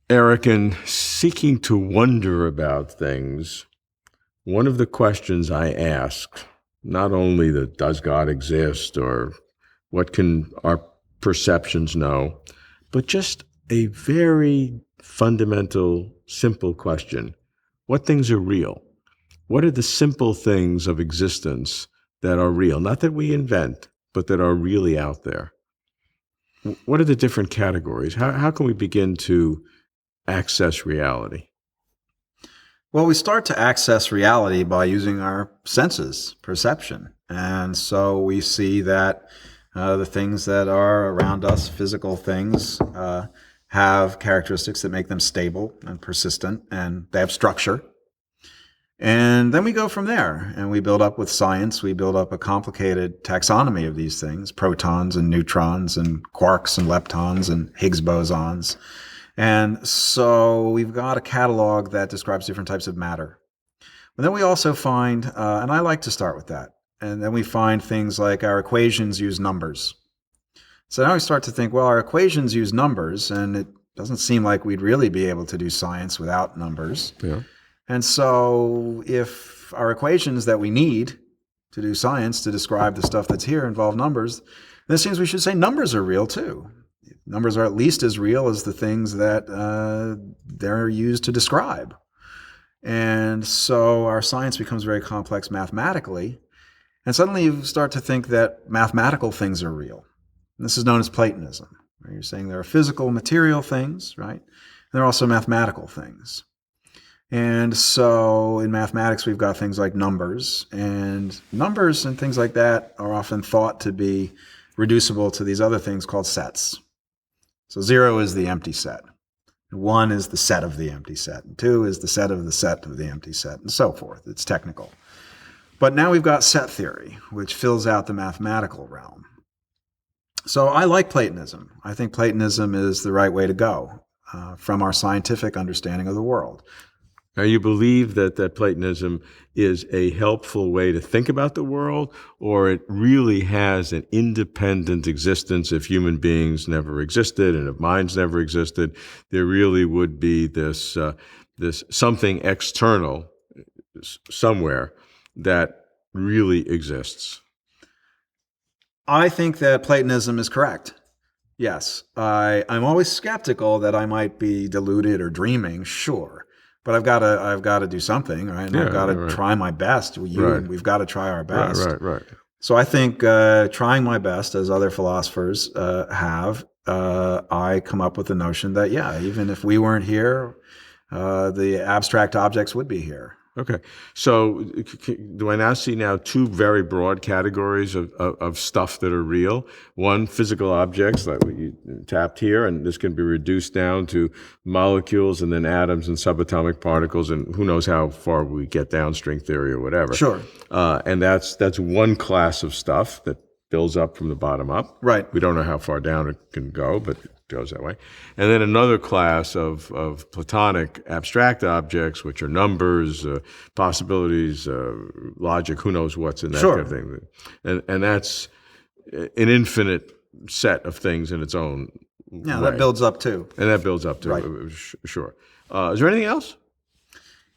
Eric, in seeking to wonder about things, one of the questions I ask, not only that does God exist or what can our perceptions know, but just a very fundamental, simple question. What things are real? What are the simple things of existence that are real? Not that we invent, but that are really out there. What are the different categories? How can we begin to access reality? Well, we start to access reality by using our senses, perception. And so we see that the things that are around us, physical things, have characteristics that make them stable and persistent, and they have structure. And then we go from there, and we build up with science. We build up a complicated taxonomy of these things, protons and neutrons and quarks and leptons and Higgs bosons. And so we've got a catalog that describes different types of matter. But then we also find, and I like to start with that, and then we find things like our equations use numbers. So now we start to think, well, our equations use numbers, and it doesn't seem like we'd really be able to do science without numbers. Yeah. And so if our equations that we need to do science, to describe the stuff that's here, involve numbers, then it seems we should say numbers are real too. Numbers are at least as real as the things that they're used to describe. And so our science becomes very complex mathematically. And suddenly you start to think that mathematical things are real. And this is known as Platonism, where you're saying there are physical, material things, right? And there are also mathematical things. And so in mathematics, we've got things like numbers. And numbers and things like that are often thought to be reducible to these other things called sets. So 0 is the empty set. 1 is the set of the empty set. And 2 is the set of the empty set, and so forth. It's technical. But now we've got set theory, which fills out the mathematical realm. So I like Platonism. I think Platonism is the right way to go from our scientific understanding of the world. Now, you believe that Platonism is a helpful way to think about the world, or it really has an independent existence if human beings never existed and if minds never existed? There really would be this something external somewhere that really exists. I think that Platonism is correct. Yes, I'm always skeptical that I might be deluded or dreaming, sure. But I've got to do something, right? And I've got to try my best. We've got to try our best. Right. So I think trying my best, as other philosophers have, I come up with the notion that, yeah, even if we weren't here, the abstract objects would be here. Okay. So do I now see two very broad categories of stuff that are real? One, physical objects like what you tapped here, and this can be reduced down to molecules and then atoms and subatomic particles, and who knows how far we get down, string theory or whatever. Sure. And that's one class of stuff that builds up from the bottom up. Right. We don't know how far down it can go, but it goes that way. And then another class of Platonic abstract objects, which are numbers, possibilities, logic, who knows what's in that kind of thing. And that's an infinite set of things in its own way. That builds up too. And that builds up too, right. Sure. Is there anything else?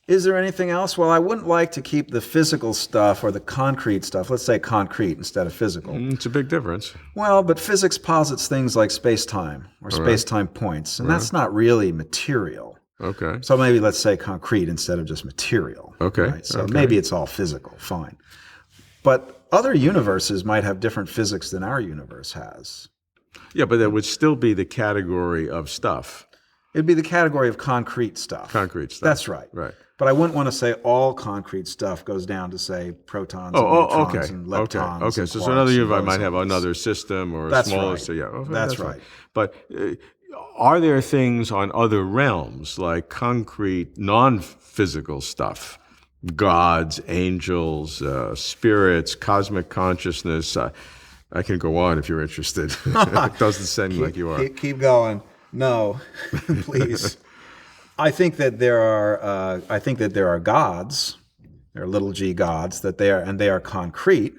Is there anything else? Well, I wouldn't like to keep the physical stuff or the concrete stuff. Let's say concrete instead of physical. It's a big difference. Well, but physics posits things like space-time or space-time points, and that's not really material. Okay. So maybe let's say concrete instead of just material. Okay. Right? So maybe it's all physical, fine. But other universes might have different physics than our universe has. Yeah, but that would still be the category of stuff. It'd be the category of concrete stuff. Concrete stuff. That's right. Right. But I wouldn't want to say all concrete stuff goes down to, say, protons and neutrons and leptons. Okay. So another universe might have another system or a smaller. Right. So yeah, that's right. But are there things on other realms like concrete, non-physical stuff? Gods, angels, spirits, cosmic consciousness. I can go on if you're interested. It doesn't seem like you are. Keep going. No, please. I think that there are gods. There are little g gods they are concrete,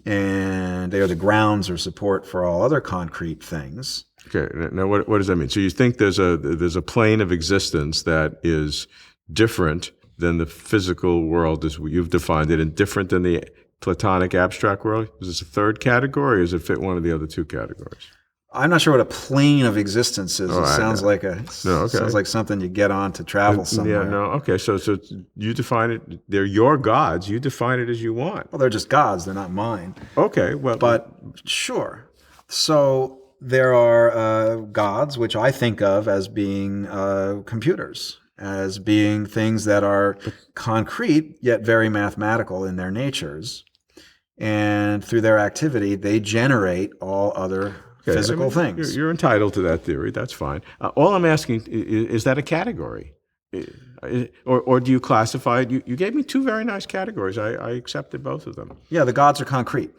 and they are the grounds or support for all other concrete things. Okay. Now, what does that mean? So you think there's a plane of existence that is different than the physical world as you've defined it, and different than the Platonic abstract world? Is this a third category, or does it fit one of the other two categories? I'm not sure what a plane of existence is. Oh, It sounds like sounds like something you get on to travel somewhere. Yeah, no, okay. So you define it. They're your gods. You define it as you want. Well, they're just gods. They're not mine. Okay, well, But sure. So there are gods, which I think of as being computers, as being things that are concrete yet very mathematical in their natures. And through their activity, they generate all other physical things. You're entitled to that theory. That's fine. All I'm asking is that a category? Or do you classify it? You gave me two very nice categories. I accepted both of them. Yeah, the gods are concrete.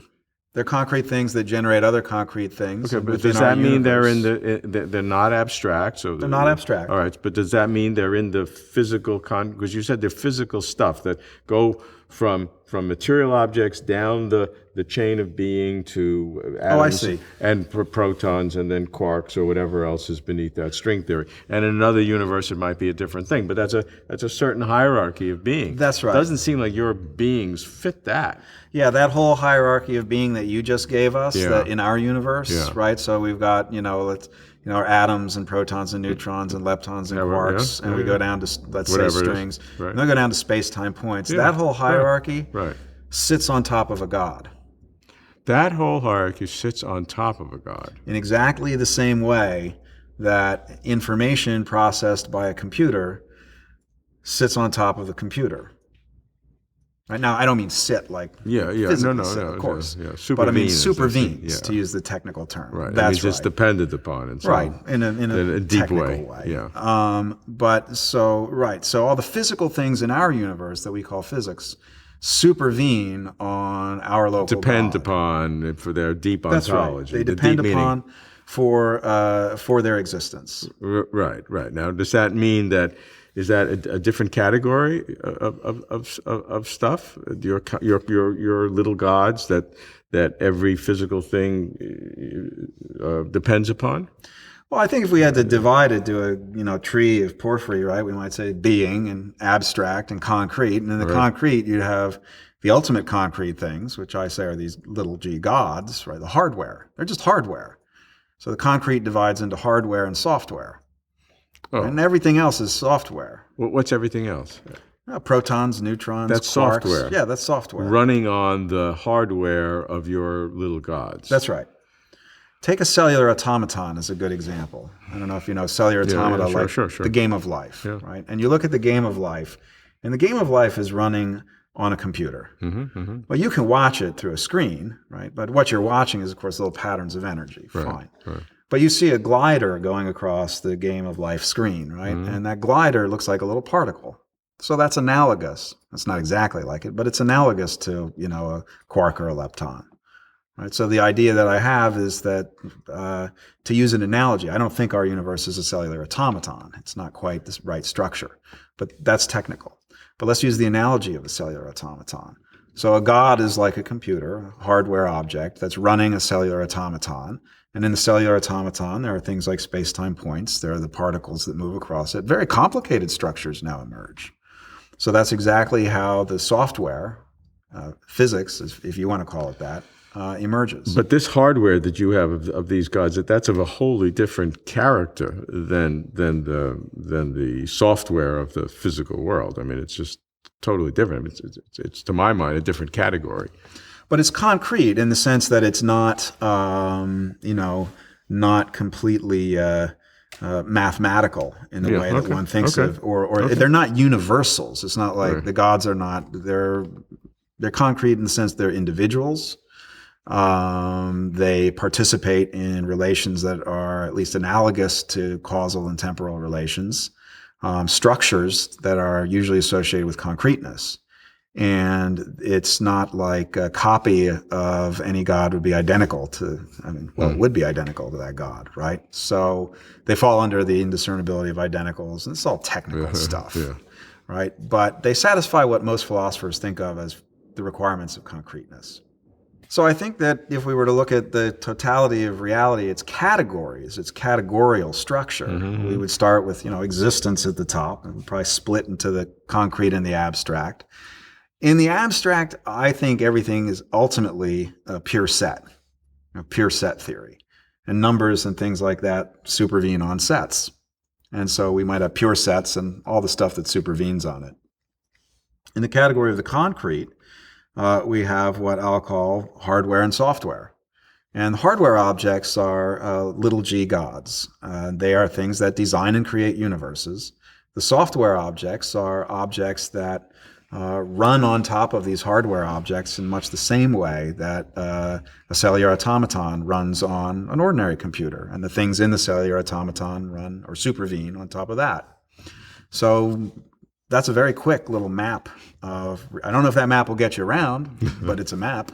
They're concrete things that generate other concrete things. Okay, but does that mean they're not abstract? So they're not abstract. All right, but does that mean they're in the physical because you said they're physical stuff that go from material objects down the chain of being to atoms and protons and then quarks or whatever else is beneath that string theory. And in another universe, it might be a different thing. But that's a certain hierarchy of being. That's right. It doesn't seem like your beings fit that. Yeah, that whole hierarchy of being that you just gave us that in our universe, right? So we've got, our atoms and protons and neutrons and leptons and quarks, and we go down to, let's say, strings. Right. And then go down to space-time points. That whole hierarchy sits on top of a god. That whole hierarchy sits on top of a god. In exactly the same way that information processed by a computer sits on top of the computer. Right now, I don't mean sit like physically sit, of course. But I mean supervenes, to use the technical term. Right. That's it's dependent upon it. Right, in a deep way. Yeah. So all the physical things in our universe that we call physics supervene on our local depend God. Upon for their deep ontology. Right. They depend upon for their existence. Right. Now, does that mean that? Is that a different category of stuff? Your little gods that every physical thing depends upon? Well, I think if we had to divide it to a tree of porphyry, right, we might say being and abstract and concrete. And in the concrete, you'd have the ultimate concrete things, which I say are these little g gods, right? The hardware. They're just hardware. So the concrete divides into hardware and software. Oh. And everything else is software. What's everything else? Protons, neutrons, that's quarks. Software. Yeah, that's software. Running on the hardware of your little gods. That's right. Take a cellular automaton as a good example. I don't know if you know cellular automata, sure. The game of life, right? And you look at the game of life, and the game of life is running on a computer. Well, you can watch it through a screen, right? But what you're watching is, of course, little patterns of energy. Fine. Right. But you see a glider going across the game of life screen, right? And that glider looks like a little particle. So that's analogous. It's not exactly like it, but it's analogous to, a quark or a lepton. Right? So the idea that I have is that, to use an analogy, I don't think our universe is a cellular automaton. It's not quite the right structure, but that's technical. But let's use the analogy of a cellular automaton. So a god is like a computer, a hardware object that's running a cellular automaton. And in the cellular automaton, there are things like space-time points. There are the particles that move across it. Very complicated structures now emerge. So that's exactly how the software, physics, if you want to call it that, emerges. But this hardware that you have of these gods, that's of a wholly different character than the software of the physical world. I mean, it's just totally different. It's to my mind, a different category. But it's concrete in the sense that it's not, not completely mathematical in the way that one thinks of, or they're not universals. It's not like the gods are not. They're concrete in the sense they're individuals. They participate in relations that are at least analogous to causal and temporal relations, structures that are usually associated with concreteness. And it's not like a copy of any god would be identical to, it would be identical to that god, right? So they fall under the indiscernibility of identicals, and it's all technical stuff, right? But they satisfy what most philosophers think of as the requirements of concreteness. So I think that if we were to look at the totality of reality, its categories, its categorical structure, we would start with, existence at the top and probably split into the concrete and the abstract. In the abstract, I think everything is ultimately a pure set theory. And numbers and things like that supervene on sets. And so we might have pure sets and all the stuff that supervenes on it. In the category of the concrete, we have what I'll call hardware and software. And hardware objects are little g gods. They are things that design and create universes. The software objects are objects that run on top of these hardware objects in much the same way that a cellular automaton runs on an ordinary computer. And the things in the cellular automaton run or supervene on top of that. So that's a very quick little map of, I don't know if that map will get you around, but it's a map.